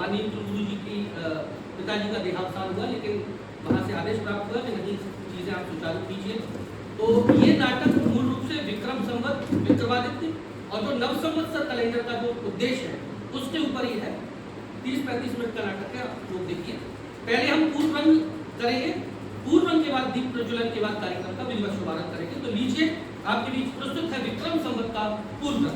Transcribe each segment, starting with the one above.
अनिल गुरु जी की पिताजी का देहावसान हुआ, लेकिन वहाँ से आदेश प्राप्त हुआ कि नहीं, चीज़ें आप सुचारू कीजिए। तो ये नाटक मूल रूप से विक्रम संवत, विक्रमादित्य और जो नव संवत्सर कैलेंडर का जो उद्देश्य है उसके ऊपर ही है। 30-35 मिनट का नाटक है, आप लोग देखिए। पहले हम पूर्वन करेंगे, पूर्वन के बाद दीप प्रज्वलन के बाद कार्यक्रम का विधिवत शुभारंभ करेंगे। तो लीजिए, आपके बीच प्रस्तुत है विक्रम संवत का पूर्वन।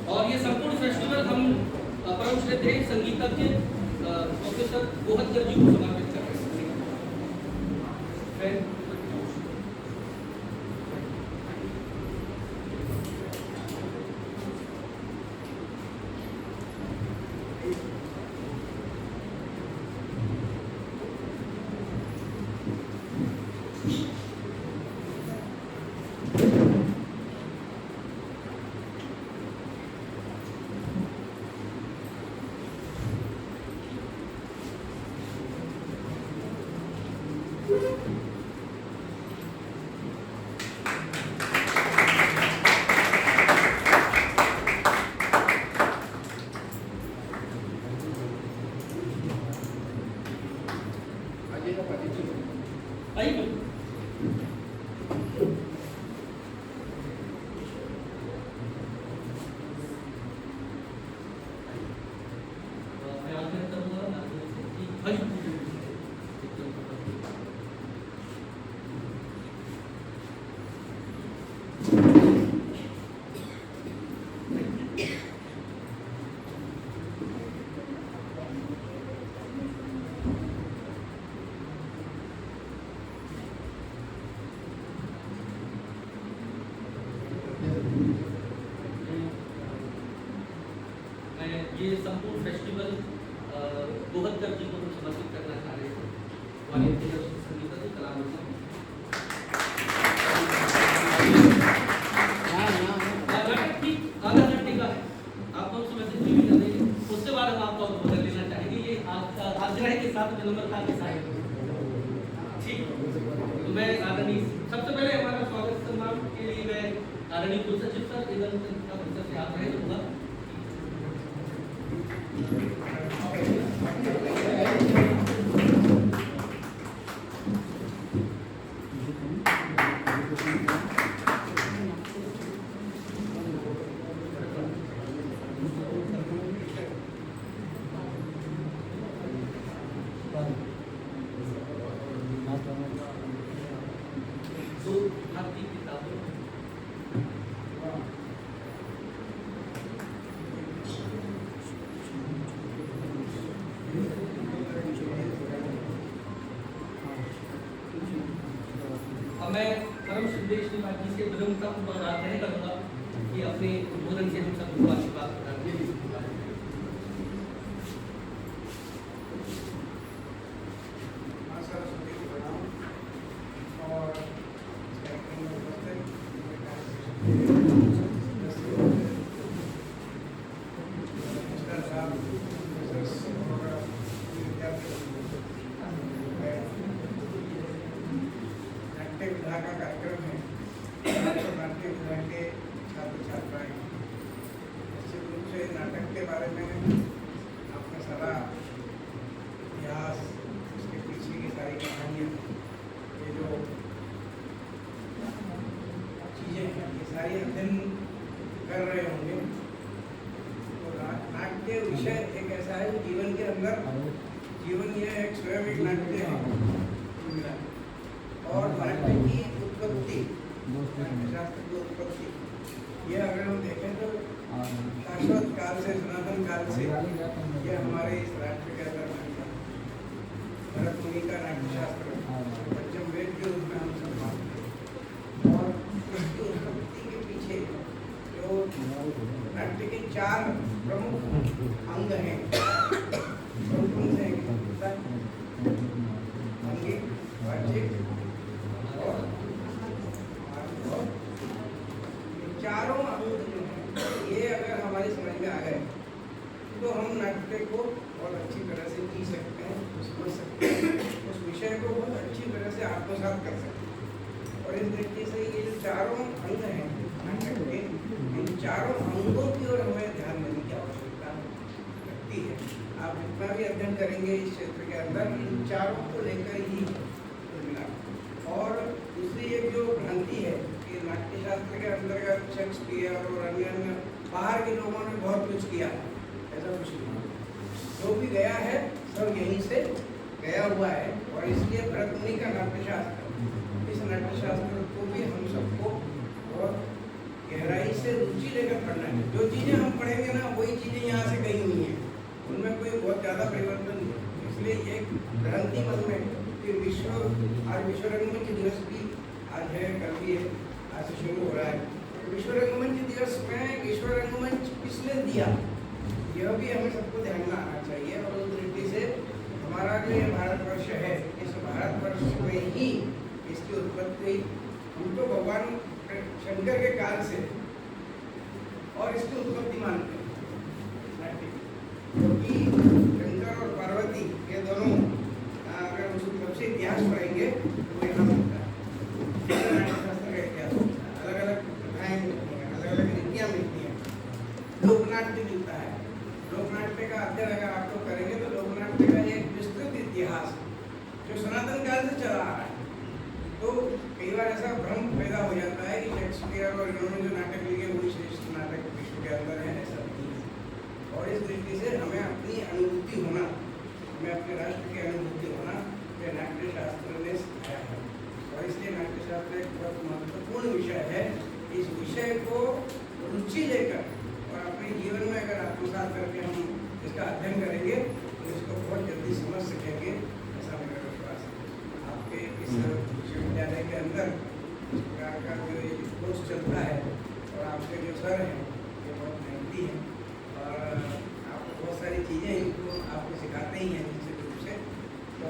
और ये संपूर्ण फेस्टिवल हम परम श्रद्धेय संगीतज्ञ प्रोफेसर गोहतकर जी को समर्पित कर रहे हैं। ये संपूर्ण फेस्टिवल है कि 7 नंबर था कि साहिब। ठीक, तो मैं आदरणीय सबसे पहले हमारा स्वागत सम्मान के लिए मैं आदरणीय कुल सचिव सर एवं से आग्रह करूंगा। मैं परम सुदेश निवासी से विनम्रता पूर्वक आग्रह करूंगा कि अपने उद्बोधन से हम सबको आशीर्वाद प्रदान करें। का कार्यक्रम है नाट्य विधा के छात्र छात्राएं निश्चित रूप से नाटक के बारे में आपका सारा इतिहास, उसके पीछे की सारी कहानियाँ, ये जो चीज़ें हैं, ये सारी अध्ययन कर रहे होंगे। तो नाट्य विषय एक ऐसा है जीवन के अंदर, जीवन यह एक स्वयं एक नाट्य है और नाट्य की उत्पत्ति, शास्त्र की उत्पत्ति, यह अगर हम देखें तो शाश्वत काल से, सनातन काल से यह हमारे इस राष्ट्र के अंदर भरत मुनि का नाट्यशास्त्र पंचम वेद के रूप में हम सब मानते हैं। और उसकी उत्पत्ति के पीछे जो नाट्य के 4 प्रमुख अंग हैं, कौन से हैं? अंगिक, वाचिक और चारों अंग जो हैं, ये अगर हमारी समझ में आ गए तो हम नाट्य को बहुत अच्छी तरह से जी सकते हैं, समझ सकते हैं, उस विषय को बहुत अच्छी तरह से आत्मसात कर सकते हैं। और इस दृष्टि से ये जो चारों अंग हैं नाटक के, इन चारों अंगों की ओर हमें ध्यान देने की आवश्यकता लगती है। आप जितना भी अध्ययन करेंगे इस क्षेत्र के अंदर, इन चारों को लेकर ही मिला। और दूसरी एक जो भ्रांति है कि नाट्यशास्त्र के अंतर्गत शेक्सपियर और अन्य बाहर के लोगों ने बहुत कुछ किया, ऐसा कुछ नहीं। जो भी गया है सब यहीं से गया हुआ है। और इसलिए भरत मुनि का नाट्यशास्त्र, इस नाट्यशास्त्र को भी हम सबको बहुत गहराई से रुचि लेकर पढ़ना है। जो चीज़ें हम पढ़ेंगे ना, वही चीज़ें यहाँ से गई हुई हैं, उनमें कोई बहुत ज़्यादा परिवर्तन नहीं है। इसलिए एक भ्रांति मन में कि आज विश्व रंगमंच दिवस भी आज है, कल भी है, आज से शुरू हो रहा है। विश्व रंगमंच दिवस में विश्व रंगमंच किसने दिया, यह भी हमें सबको ध्यान में आना चाहिए। और उस दृष्टि से हमारा जो ये भारतवर्ष है, इस भारतवर्ष में ही इसकी उत्पत्ति हम तो भगवान शंकर के काल से और इसकी उत्पत्ति मानते हैं, क्योंकि शंकर और पार्वती ये दोनों अगर उस सबसे इतिहास पढ़ेंगे तो यहाँ मिलता है, नाट्यशास्त्र का इतिहास मिलता है, अलग अलग कथाएँ मिलती हैं, अलग अलग रीतियाँ मिलती हैं, लोकनाट्य मिलता है। लोकनाट्य का अध्ययन अगर आप लोग करेंगे तो लोकनाट्य का एक विस्तृत इतिहास जो सनातन काल से चला आ रहा है। तो कई बार ऐसा भ्रम पैदा हो जाता है कि शेक्सपियर और इन्होंने जो नाटक लिखे वही श्रेष्ठ नाटक विश्व के अंदर है, ऐसा नहीं है। और इस दृष्टि से हमें अपनी अनुभूति होना, हमें अपने राष्ट्र की अनुभूति होना, यह नाट्यशास्त्र ने सिखाया है। और इसलिए नाट्यशास्त्र एक बहुत महत्वपूर्ण विषय है। इस विषय को रुचि लेकर और अपने जीवन में अगर आत्मसात करके हम इसका अध्ययन करेंगे तो इसको बहुत जल्दी समझ सकेंगे, ऐसा मेरा विश्वास है। आपके इस विश्वविद्यालय के अंदर इस प्रकार का जो कोर्स चलता है और आपके जो सर हैं ये बहुत मेहनती हैं और आपको बहुत सारी चीज़ें इनको आपको सिखाते ही हैं निश्चित रूप से। तो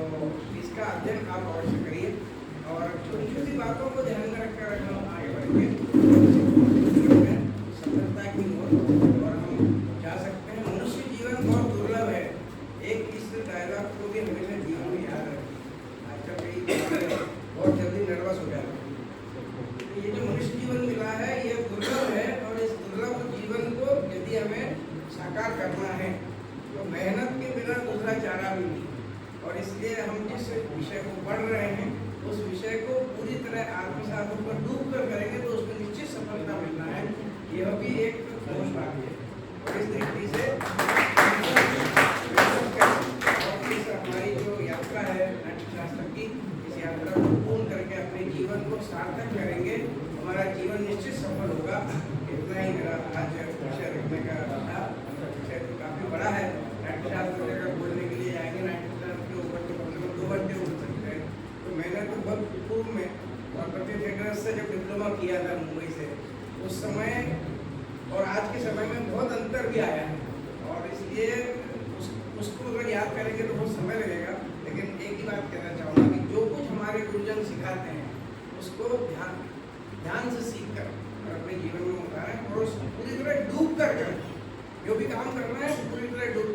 इसका अध्ययन आप अवश्य करिए और छोटी छोटी बातों को ध्यान में रखकर हम आगे बढ़ेंगे सफलता की ओर और हम जा सकते हैं। मनुष्य जीवन बहुत दुर्लभ है। एक इस डायलॉग को भी चारा भी नहीं। और इसलिए हम जिस विषय को पढ़ रहे हैं उस विषय को पूरी तरह आत्मसात होकर डूब कर करेंगे तो उसमें निश्चित सफलता मिलना है, यह भी एक ठोस बात है। और इस दृष्टि से हमारी जो यात्रा है नाट्यशास्त्र की, इस यात्रा को पूर्ण करके अपने जीवन को सार्थक करेंगे, हमारा जीवन निश्चित सफल होगा। इतना ही मेरा आज विषय रखने का था। विषय तो काफ़ी बड़ा है, नाट्यशास्त्र अगर बोलने के लिए जाएंगे नाट्यशास्त्र के ऊपर तो कम से कम 2 घंटे उठ सकते हैं। तो मैंने तो बहुत पूर्व में और प्रति थिएटर से जब डिप्लोमा किया था मुंबई से, उस समय और आज के समय में बहुत अंतर भी आया है। और इसलिए उसको अगर याद करेंगे तो बहुत समय लगेगा। लेकिन एक ही बात कहना चाहूँगा कि जो कुछ हमारे गुरुजन सिखाते हैं उसको ध्यान से सीख कर और अपने जीवन में उतारें और उस पूरी तरह डूब कर करें। जो भी काम करना है पूरी तरह डूब